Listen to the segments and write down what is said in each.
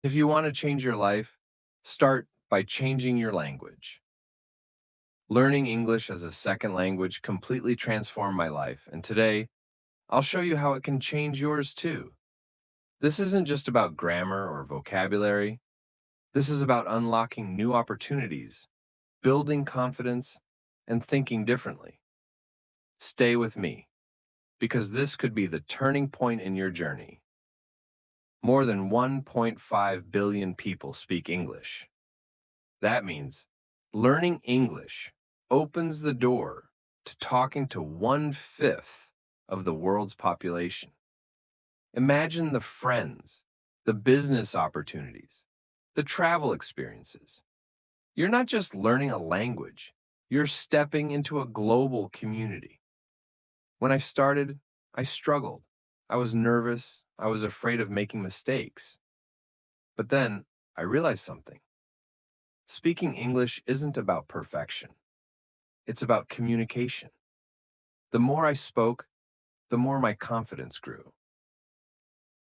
If you want to change your life, start by changing your language. Learning English as a second language completely transformed my life, and today, I'll show you how it can change yours too. This isn't just about grammar or vocabulary. This is about unlocking new opportunities, building confidence, and thinking differently. Stay with me, because this could be the turning point in your journey. More than 1.5 billion people speak English. That means learning English opens the door to talking to 1/5 of the world's population. Imagine the friends, the business opportunities, the travel experiences. You're not just learning a language, you're stepping into a global community. When I started, I struggled. I was nervous. I was afraid of making mistakes. But then I realized something. Speaking English isn't about perfection. It's about communication. The more I spoke, the more my confidence grew.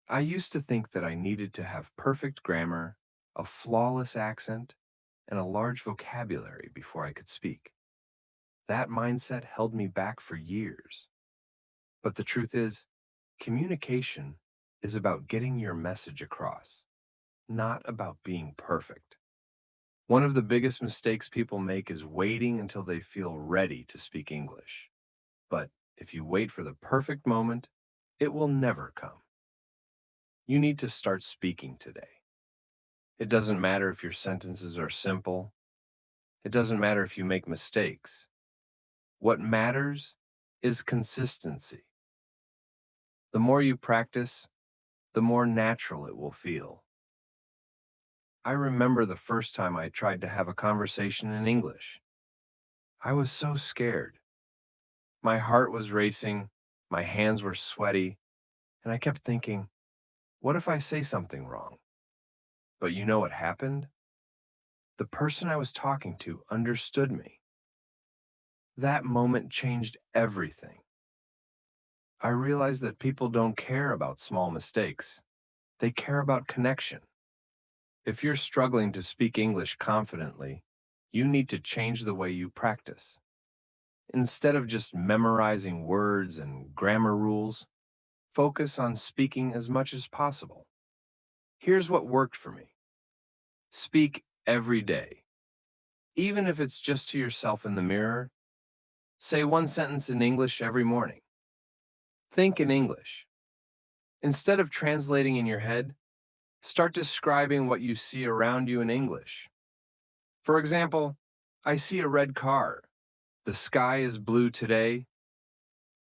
I used to think that I needed to have perfect grammar, a flawless accent, and a large vocabulary before I could speak. That mindset held me back for years. But the truth is, communication is about getting your message across, not about being perfect. One of the biggest mistakes people make is waiting until they feel ready to speak English. But if you wait for the perfect moment, it will never come. You need to start speaking today. It doesn't matter if your sentences are simple. It doesn't matter if you make mistakes. What matters is consistency. The more you practice, the more natural it will feel. I remember the first time I tried to have a conversation in English. I was so scared. My heart was racing, my hands were sweaty, and I kept thinking, what if I say something wrong? But you know what happened? The person I was talking to understood me. That moment changed everything. I realized that people don't care about small mistakes. They care about connection. If you're struggling to speak English confidently, you need to change the way you practice. Instead of just memorizing words and grammar rules, focus on speaking as much as possible. Here's what worked for me. Speak every day. Even if it's just to yourself in the mirror, say one sentence in English every morning. Think in English. Instead of translating in your head, start describing what you see around you in English. For example, I see a red car. The sky is blue today.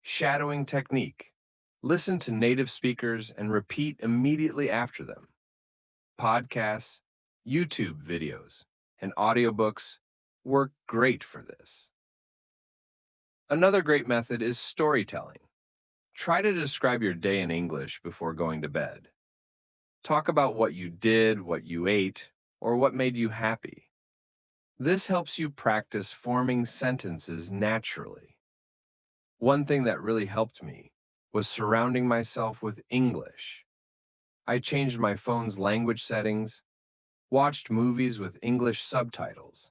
Shadowing technique. Listen to native speakers and repeat immediately after them. Podcasts, YouTube videos, and audiobooks work great for this. Another great method is storytelling. Try to describe your day in English before going to bed. Talk about what you did, what you ate, or what made you happy. This helps you practice forming sentences naturally. One thing that really helped me was surrounding myself with English. I changed my phone's language settings, watched movies with English subtitles,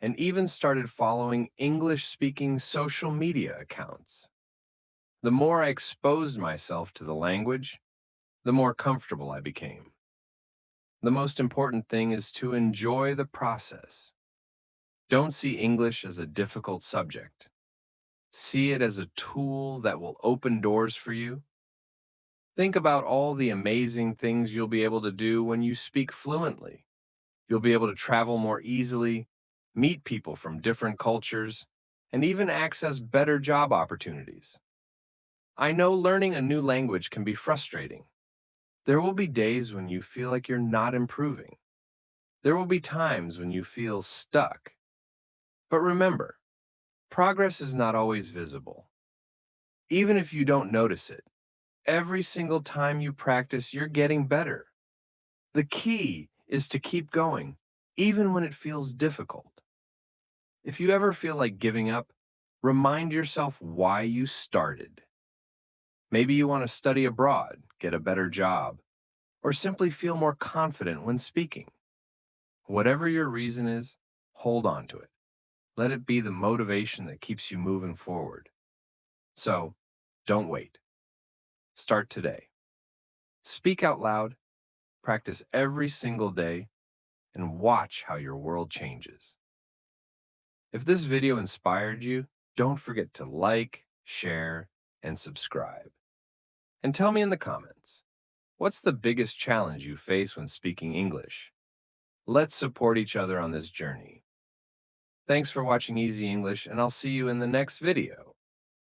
and even started following English-speaking social media accounts. The more I exposed myself to the language, the more comfortable I became. The most important thing is to enjoy the process. Don't see English as a difficult subject. See it as a tool that will open doors for you. Think about all the amazing things you'll be able to do when you speak fluently. You'll be able to travel more easily, meet people from different cultures, and even access better job opportunities. I know learning a new language can be frustrating. There will be days when you feel like you're not improving. There will be times when you feel stuck. But remember, progress is not always visible. Even if you don't notice it, every single time you practice, you're getting better. The key is to keep going, even when it feels difficult. If you ever feel like giving up, remind yourself why you started. Maybe you want to study abroad, get a better job, or simply feel more confident when speaking. Whatever your reason is, hold on to it. Let it be the motivation that keeps you moving forward. So, don't wait. Start today. Speak out loud, practice every single day, and watch how your world changes. If this video inspired you, don't forget to like, share, and subscribe. And tell me in the comments, what's the biggest challenge you face when speaking English? Let's support each other on this journey. Thanks for watching Easy English, and I'll see you in the next video.